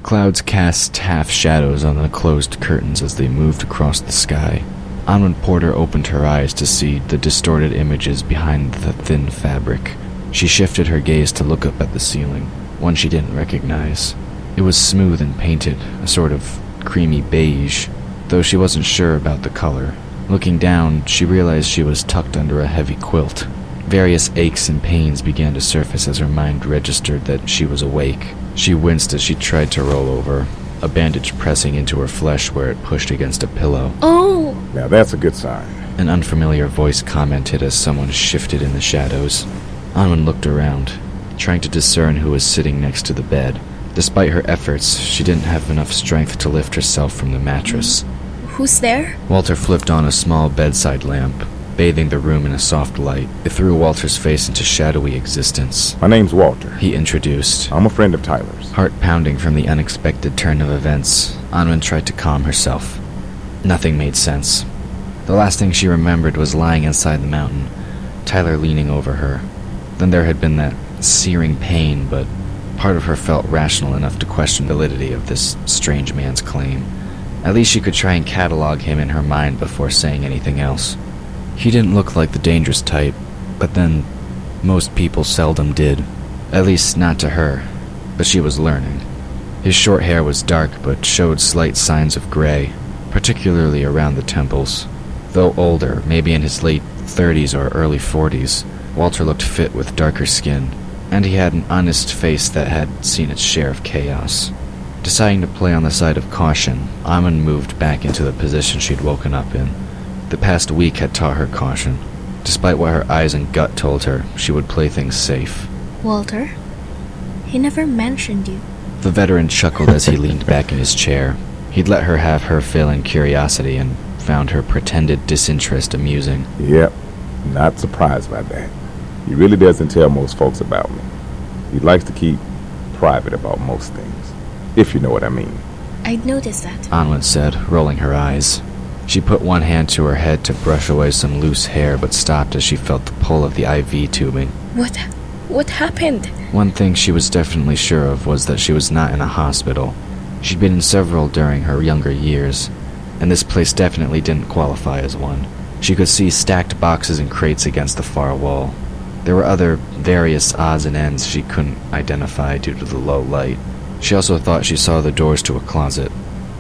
Clouds cast half shadows on the closed curtains as they moved across the sky. Anwen Porter opened her eyes to see the distorted images behind the thin fabric. She shifted her gaze to look up at the ceiling, one she didn't recognize. It was smooth and painted, a sort of creamy beige, though she wasn't sure about the color. Looking down, she realized she was tucked under a heavy quilt. Various aches and pains began to surface as her mind registered that she was awake. She winced as she tried to roll over, a bandage pressing into her flesh where it pushed against a pillow. Oh! Now that's a good sign. An unfamiliar voice commented as someone shifted in the shadows. Anwen looked around, trying to discern who was sitting next to the bed. Despite her efforts, she didn't have enough strength to lift herself from the mattress. Who's there? Walter flipped on a small bedside lamp, bathing the room in a soft light. It threw Walter's face into shadowy existence. My name's Walter. He introduced. I'm a friend of Tyler's. Heart pounding from the unexpected turn of events, Anwen tried to calm herself. Nothing made sense. The last thing she remembered was lying inside the mountain, Tyler leaning over her. Then there had been that searing pain, but part of her felt rational enough to question the validity of this strange man's claim. At least she could try and catalog him in her mind before saying anything else. He didn't look like the dangerous type, but then most people seldom did. At least not to her, but she was learning. His short hair was dark but showed slight signs of gray, particularly around the temples. Though older, maybe in his late 30s or early 40s, Walter looked fit with darker skin, and he had an honest face that had seen its share of chaos. Deciding to play on the side of caution, Anwen moved back into the position she'd woken up in. The past week had taught her caution. Despite what her eyes and gut told her, she would play things safe. Walter? He never mentioned you. The veteran chuckled as he leaned back in his chair. He'd let her have her fill in curiosity and found her pretended disinterest amusing. Yep, not surprised by that. He really doesn't tell most folks about me. He likes to keep private about most things, if you know what I mean. I'd noticed that. Anwen said, rolling her eyes. She put one hand to her head to brush away some loose hair, but stopped as she felt the pull of the IV tubing. What happened? One thing she was definitely sure of was that she was not in a hospital. She'd been in several during her younger years, and this place definitely didn't qualify as one. She could see stacked boxes and crates against the far wall. There were other various odds and ends she couldn't identify due to the low light. She also thought she saw the doors to a closet.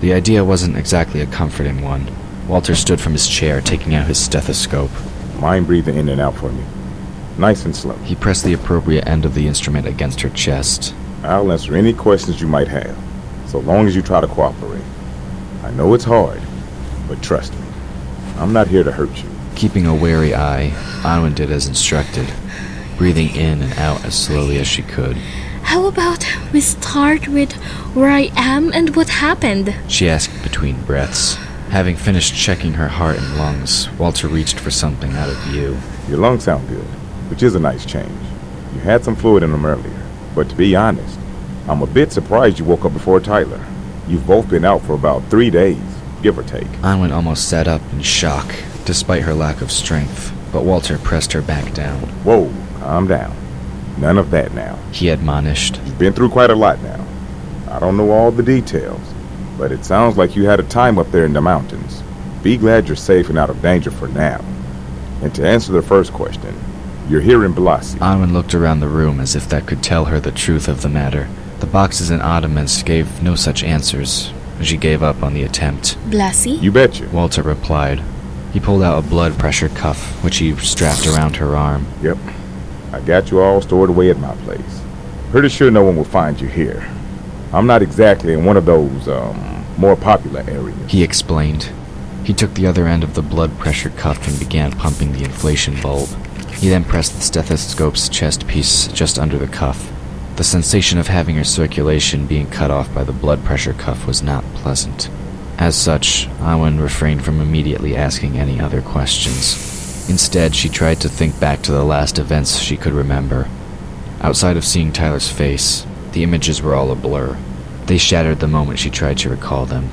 The idea wasn't exactly a comforting one. Walter stood from his chair, taking out his stethoscope. Mind breathing in and out for me. Nice and slow. He pressed the appropriate end of the instrument against her chest. I'll answer any questions you might have, so long as you try to cooperate. I know it's hard, but trust me, I'm not here to hurt you. Keeping a wary eye, Anwen did as instructed, breathing in and out as slowly as she could. How about we start with where I am and what happened? She asked between breaths. Having finished checking her heart and lungs, Walter reached for something out of view. Your lungs sound good, which is a nice change. You had some fluid in them earlier, but to be honest, I'm a bit surprised you woke up before Tyler. You've both been out for about 3 days, give or take. Anwen almost sat up in shock, despite her lack of strength, but Walter pressed her back down. Whoa, calm down. None of that now. He admonished. You've been through quite a lot now. I don't know all the details, but it sounds like you had a time up there in the mountains. Be glad you're safe and out of danger for now. And to answer the first question, you're here in Blasi. Anwen looked around the room as if that could tell her the truth of the matter. The boxes and ottomans gave no such answers. She gave up on the attempt. Blasi? You betcha. Walter replied. He pulled out a blood pressure cuff, which he strapped around her arm. Yep. I got you all stored away at my place. Pretty sure no one will find you here. I'm not exactly in one of those, more popular areas. He explained. He took the other end of the blood pressure cuff and began pumping the inflation bulb. He then pressed the stethoscope's chest piece just under the cuff. The sensation of having her circulation being cut off by the blood pressure cuff was not pleasant. As such, Anwen refrained from immediately asking any other questions. Instead, she tried to think back to the last events she could remember. Outside of seeing Tyler's face, the images were all a blur. They shattered the moment she tried to recall them.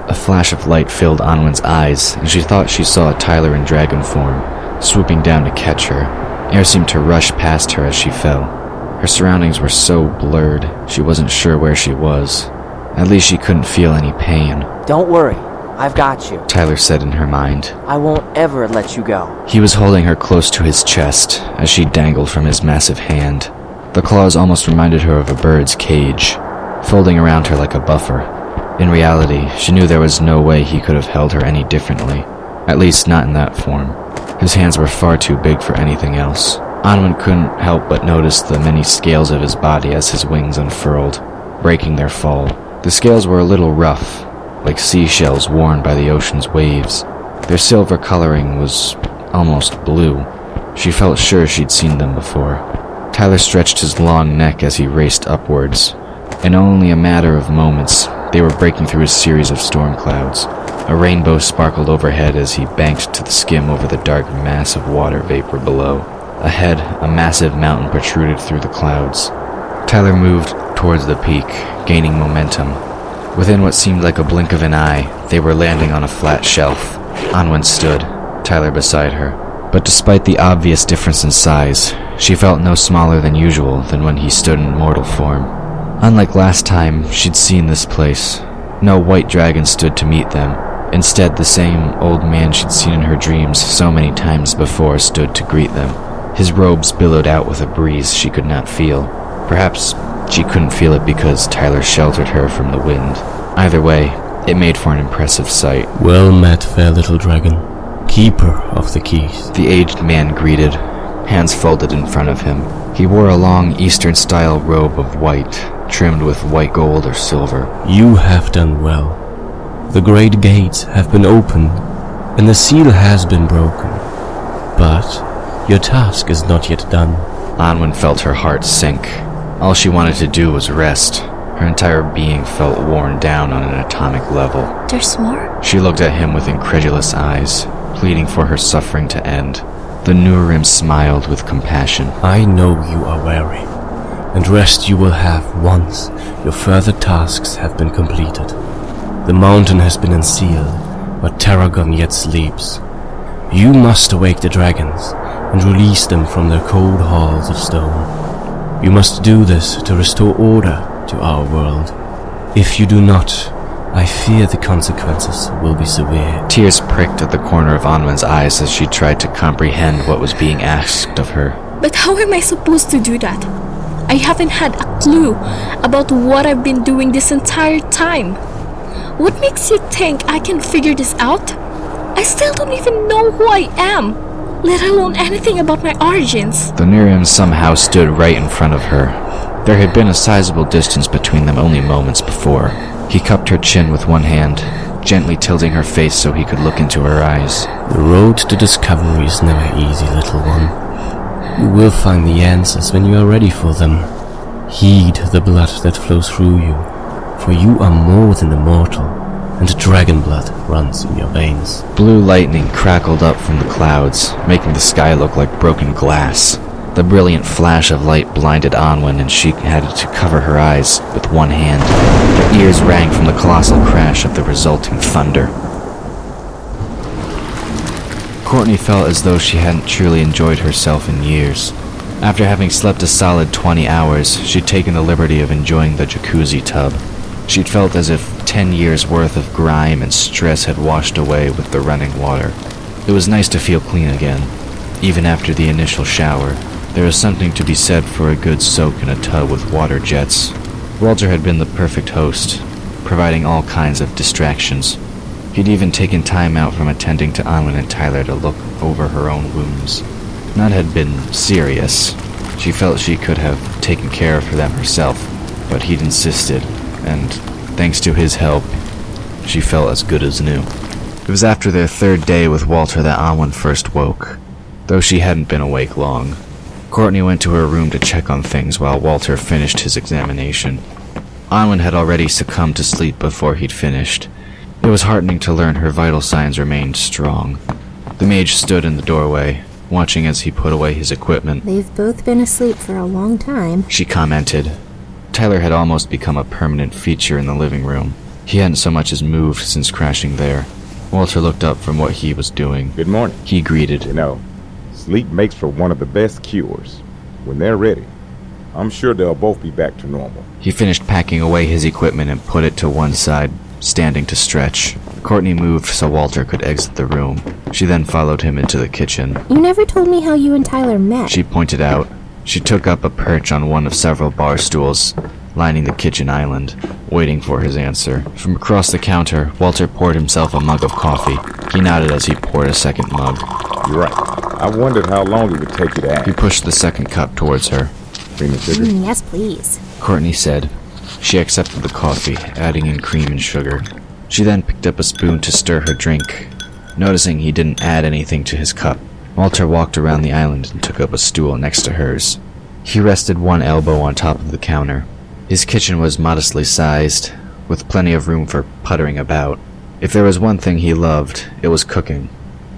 A flash of light filled Anwen's eyes, and she thought she saw Tyler in dragon form, swooping down to catch her. Air seemed to rush past her as she fell. Her surroundings were so blurred, she wasn't sure where she was. At least she couldn't feel any pain. Don't worry, I've got you, Tyler said in her mind. I won't ever let you go. He was holding her close to his chest as she dangled from his massive hand. The claws almost reminded her of a bird's cage, folding around her like a buffer. In reality, she knew there was no way he could have held her any differently, at least not in that form. His hands were far too big for anything else. Anwen couldn't help but notice the many scales of his body as his wings unfurled, breaking their fall. The scales were a little rough, like seashells worn by the ocean's waves. Their silver coloring was almost blue. She felt sure she'd seen them before. Tyler stretched his long neck as he raced upwards. In only a matter of moments, they were breaking through a series of storm clouds. A rainbow sparkled overhead as he banked to the skim over the dark mass of water vapor below. Ahead, a massive mountain protruded through the clouds. Tyler moved towards the peak, gaining momentum. Within what seemed like a blink of an eye, they were landing on a flat shelf. Anwen stood, Tyler beside her. But despite the obvious difference in size, she felt no smaller than usual than when he stood in mortal form. Unlike last time she'd seen this place, no white dragon stood to meet them. Instead, the same old man she'd seen in her dreams so many times before stood to greet them. His robes billowed out with a breeze she could not feel. Perhaps she couldn't feel it because Tyler sheltered her from the wind. Either way, it made for an impressive sight. Well met, fair little dragon, keeper of the keys. The aged man greeted, hands folded in front of him. He wore a long Eastern-style robe of white, trimmed with white gold or silver. You have done well. The great gates have been opened, and the seal has been broken. But your task is not yet done. Anwen felt her heart sink. All she wanted to do was rest. Her entire being felt worn down on an atomic level. There's more? She looked at him with incredulous eyes, pleading for her suffering to end. The Nurrim smiled with compassion. I know you are weary, and rest you will have once your further tasks have been completed. The mountain has been unsealed, but Tarragon yet sleeps. You must awake the dragons and release them from their cold halls of stone. You must do this to restore order to our world. If you do not, I fear the consequences will be severe. Tears pricked at the corner of Anwen's eyes as she tried to comprehend what was being asked of her. But how am I supposed to do that? I haven't had a clue about what I've been doing this entire time. What makes you think I can figure this out? I still don't even know who I am, let alone anything about my origins. The Nurrim somehow stood right in front of her. There had been a sizable distance between them only moments before. He cupped her chin with one hand, gently tilting her face so he could look into her eyes. The road to discovery is never easy, little one. You will find the answers when you are ready for them. Heed the blood that flows through you, for you are more than a mortal, and dragon blood runs in your veins. Blue lightning crackled up from the clouds, making the sky look like broken glass. The brilliant flash of light blinded Anwen, and she had to cover her eyes with one hand. Her ears rang from the colossal crash of the resulting thunder. Courtney felt as though she hadn't truly enjoyed herself in years. After having slept a solid 20 hours, she'd taken the liberty of enjoying the jacuzzi tub. She'd felt as if 10 years' worth of grime and stress had washed away with the running water. It was nice to feel clean again, even after the initial shower. There was something to be said for a good soak in a tub with water jets. Walter had been the perfect host, providing all kinds of distractions. He'd even taken time out from attending to Anwen and Tyler to look over her own wounds. None had been serious. She felt she could have taken care of them herself, but he'd insisted, and thanks to his help, she felt as good as new. It was after their third day with Walter that Anwen first woke, though she hadn't been awake long. Courtney went to her room to check on things while Walter finished his examination. Anwen had already succumbed to sleep before he'd finished. It was heartening to learn her vital signs remained strong. The mage stood in the doorway, watching as he put away his equipment. They've both been asleep for a long time, she commented. Tyler had almost become a permanent feature in the living room. He hadn't so much as moved since crashing there. Walter looked up from what he was doing. Good morning. He greeted. You know, sleep makes for one of the best cures. When they're ready, I'm sure they'll both be back to normal. He finished packing away his equipment and put it to one side, standing to stretch. Courtney moved so Walter could exit the room. She then followed him into the kitchen. You never told me how you and Tyler met. She pointed out. She took up a perch on one of several bar stools, lining the kitchen island, waiting for his answer. From across the counter, Walter poured himself a mug of coffee. He nodded as he poured a second mug. You're right. I wondered how long it would take you to ask. He pushed the second cup towards her. Cream and sugar? Yes, please. Courtney said. She accepted the coffee, adding in cream and sugar. She then picked up a spoon to stir her drink. Noticing he didn't add anything to his cup, Walter walked around the island and took up a stool next to hers. He rested one elbow on top of the counter. His kitchen was modestly sized, with plenty of room for puttering about. If there was one thing he loved, it was cooking.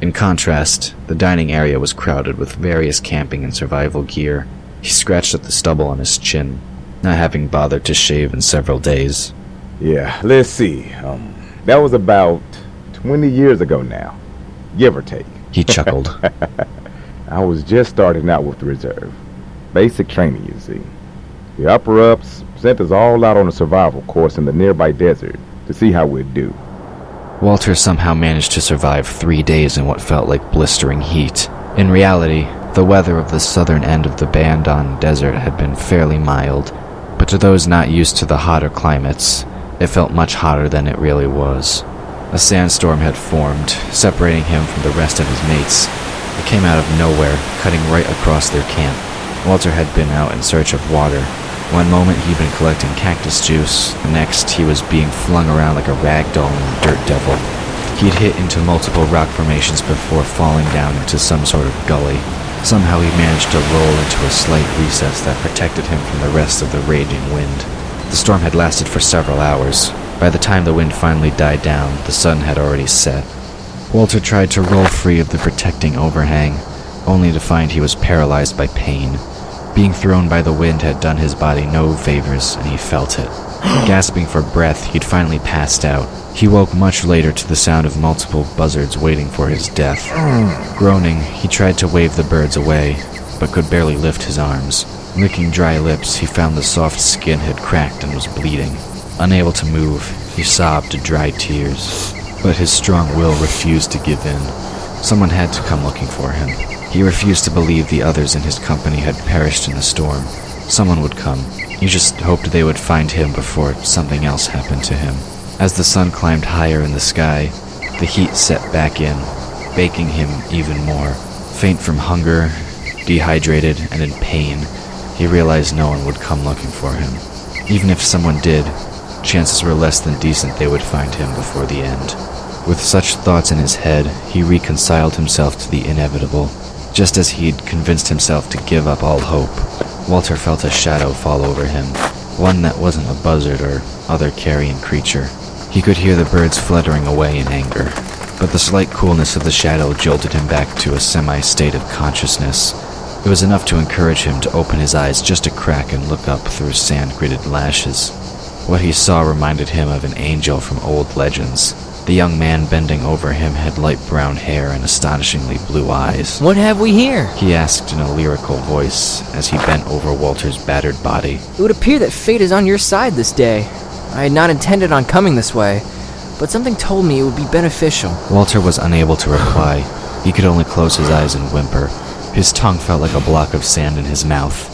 In contrast, the dining area was crowded with various camping and survival gear. He scratched at the stubble on his chin, not having bothered to shave in several days. Yeah, let's see. That was about 20 years ago now, give or take. He chuckled. I was just starting out with the reserve. Basic training, you see. The upper-ups sent us all out on a survival course in the nearby desert to see how we'd do. Walter somehow managed to survive 3 days in what felt like blistering heat. In reality, the weather of the southern end of the Bandon Desert had been fairly mild, but to those not used to the hotter climates, it felt much hotter than it really was. A sandstorm had formed, separating him from the rest of his mates. It came out of nowhere, cutting right across their camp. Walter had been out in search of water. One moment he'd been collecting cactus juice, the next he was being flung around like a rag doll in a dirt devil. He'd hit into multiple rock formations before falling down into some sort of gully. Somehow he managed to roll into a slight recess that protected him from the rest of the raging wind. The storm had lasted for several hours. By the time the wind finally died down, the sun had already set. Walter tried to roll free of the protecting overhang, only to find he was paralyzed by pain. Being thrown by the wind had done his body no favors, and he felt it. Gasping for breath, he'd finally passed out. He woke much later to the sound of multiple buzzards waiting for his death. Groaning, he tried to wave the birds away, but could barely lift his arms. Licking dry lips, he found the soft skin had cracked and was bleeding. Unable to move, he sobbed dry tears. But his strong will refused to give in. Someone had to come looking for him. He refused to believe the others in his company had perished in the storm. Someone would come. He just hoped they would find him before something else happened to him. As the sun climbed higher in the sky, the heat set back in, baking him even more. Faint from hunger, dehydrated, and in pain, he realized no one would come looking for him. Even if someone did, chances were less than decent they would find him before the end. With such thoughts in his head, he reconciled himself to the inevitable. Just as he'd convinced himself to give up all hope, Walter felt a shadow fall over him, one that wasn't a buzzard or other carrion creature. He could hear the birds fluttering away in anger, but the slight coolness of the shadow jolted him back to a semi-state of consciousness. It was enough to encourage him to open his eyes just a crack and look up through sand-gridded lashes. What he saw reminded him of an angel from old legends. The young man bending over him had light brown hair and astonishingly blue eyes. What have we here? He asked in a lyrical voice as he bent over Walter's battered body. It would appear that fate is on your side this day. I had not intended on coming this way, but something told me it would be beneficial. Walter was unable to reply. He could only close his eyes and whimper. His tongue felt like a block of sand in his mouth.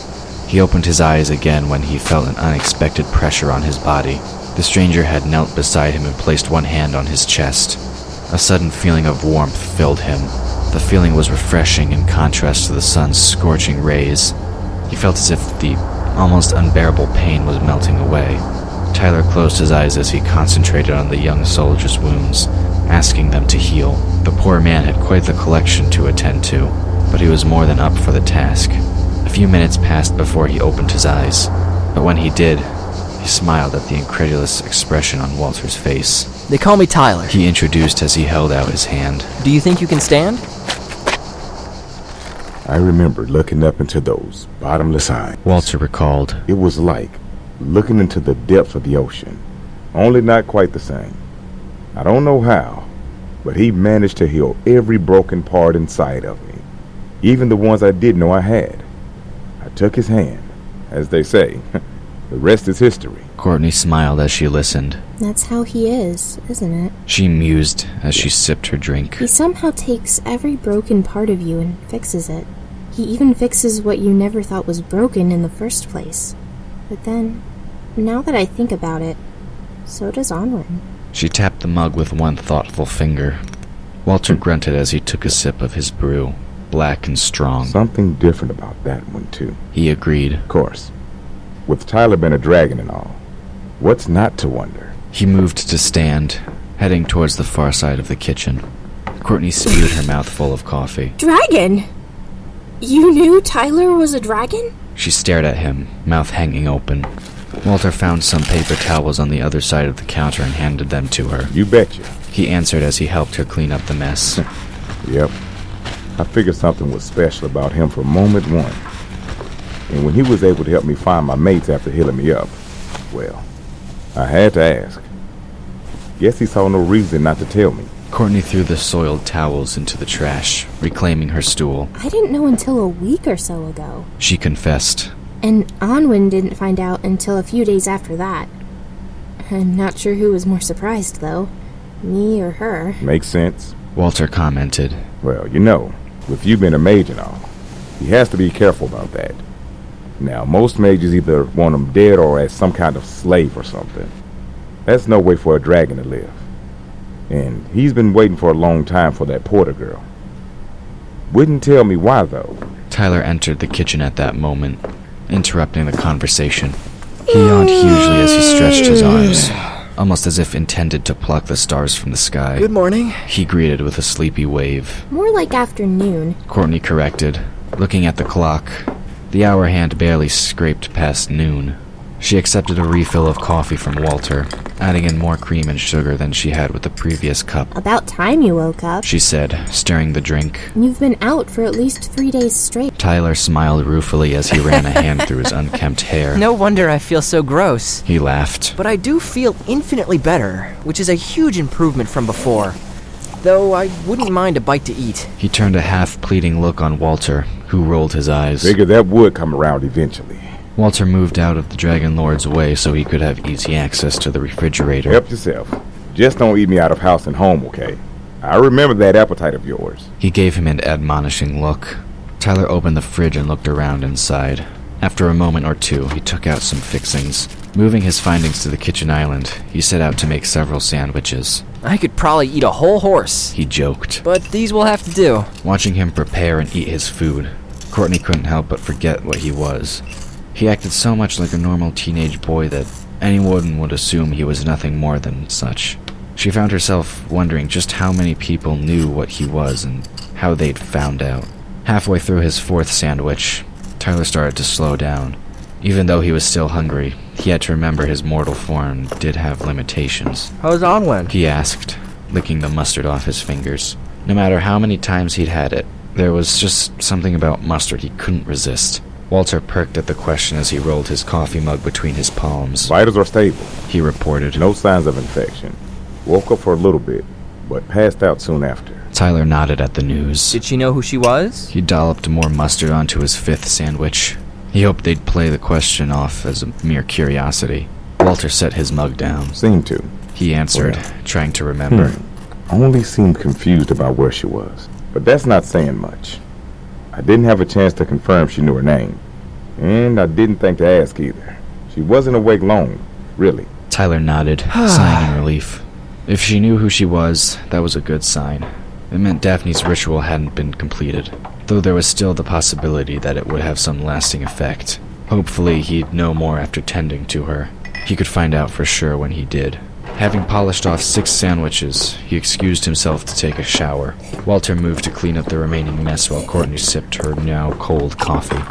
He opened his eyes again when he felt an unexpected pressure on his body. The stranger had knelt beside him and placed one hand on his chest. A sudden feeling of warmth filled him. The feeling was refreshing in contrast to the sun's scorching rays. He felt as if the almost unbearable pain was melting away. Tyler closed his eyes as he concentrated on the young soldier's wounds, asking them to heal. The poor man had quite the collection to attend to, but he was more than up for the task. A few minutes passed before he opened his eyes, but when he did, he smiled at the incredulous expression on Walter's face. They call me Tyler. He introduced as he held out his hand. Do you think you can stand? I remember looking up into those bottomless eyes. Walter recalled. It was like looking into the depths of the ocean, only not quite the same. I don't know how, but he managed to heal every broken part inside of me, even the ones I didn't know I had. I took his hand, as they say, the rest is history. Courtney smiled as she listened. That's how he is, isn't it? She mused as she sipped her drink. He somehow takes every broken part of you and fixes it. He even fixes what you never thought was broken in the first place. But then, now that I think about it, so does Anwen. She tapped the mug with one thoughtful finger. Walter grunted as he took a sip of his brew, black and strong. Something different about that one, too. He agreed. Of course. With Tyler being a dragon and all, what's not to wonder? He moved to stand, heading towards the far side of the kitchen. Courtney spewed her mouth full of coffee. Dragon? You knew Tyler was a dragon? She stared at him, mouth hanging open. Walter found some paper towels on the other side of the counter and handed them to her. You betcha. He answered as he helped her clean up the mess. Yep. I figured something was special about him from moment one. And when he was able to help me find my mates after healing me up, well, I had to ask. Guess he saw no reason not to tell me. Courtney threw the soiled towels into the trash, reclaiming her stool. I didn't know until a week or so ago. She confessed. And Anwen didn't find out until a few days after that. I'm not sure who was more surprised, though. Me or her. Makes sense. Walter commented. Well, with you being a mage and all, he has to be careful about that. Now, most mages either want him dead or as some kind of slave or something. That's no way for a dragon to live. And he's been waiting for a long time for that Porter girl. Wouldn't tell me why, though. Tyler entered the kitchen at that moment, interrupting the conversation. He yawned hugely as he stretched his arms, almost as if intended to pluck the stars from the sky. Good morning. He greeted with a sleepy wave. More like afternoon. Courtney corrected, looking at the clock. The hour hand barely scraped past noon. She accepted a refill of coffee from Walter, adding in more cream and sugar than she had with the previous cup. About time you woke up, she said, stirring the drink. You've been out for at least 3 days straight. Tyler smiled ruefully as he ran a hand through his unkempt hair. No wonder I feel so gross. He laughed. But I do feel infinitely better, which is a huge improvement from before. Though I wouldn't mind a bite to eat. He turned a half-pleading look on Walter, who rolled his eyes. Figured that would come around eventually. Walter moved out of the Dragon Lord's way so he could have easy access to the refrigerator. Help yourself. Just don't eat me out of house and home, okay? I remember that appetite of yours. He gave him an admonishing look. Tyler opened the fridge and looked around inside. After a moment or two, he took out some fixings. Moving his findings to the kitchen island, he set out to make several sandwiches. I could probably eat a whole horse, he joked. But these will have to do. Watching him prepare and eat his food, Courtney couldn't help but forget what he was. He acted so much like a normal teenage boy that anyone would assume he was nothing more than such. She found herself wondering just how many people knew what he was and how they'd found out. Halfway through his fourth sandwich, Tyler started to slow down. Even though he was still hungry, he had to remember his mortal form did have limitations. How's Anwen? He asked, licking the mustard off his fingers. No matter how many times he'd had it, there was just something about mustard he couldn't resist. Walter perked at the question as he rolled his coffee mug between his palms. Vitals are stable, he reported. No signs of infection. Woke up for a little bit, but passed out soon after. Tyler nodded at the news. Did she know who she was? He dolloped more mustard onto his fifth sandwich. He hoped they'd play the question off as a mere curiosity. Walter set his mug down. Seemed to. He answered, trying to remember. Only seemed confused about where she was. But that's not saying much. I didn't have a chance to confirm she knew her name. And I didn't think to ask either. She wasn't awake long, really. Tyler nodded, sighing in relief. If she knew who she was, that was a good sign. It meant Daphne's ritual hadn't been completed, though there was still the possibility that it would have some lasting effect. Hopefully, he'd know more after tending to her. He could find out for sure when he did. Having polished off 6 sandwiches, he excused himself to take a shower. Walter moved to clean up the remaining mess while Courtney sipped her now cold coffee.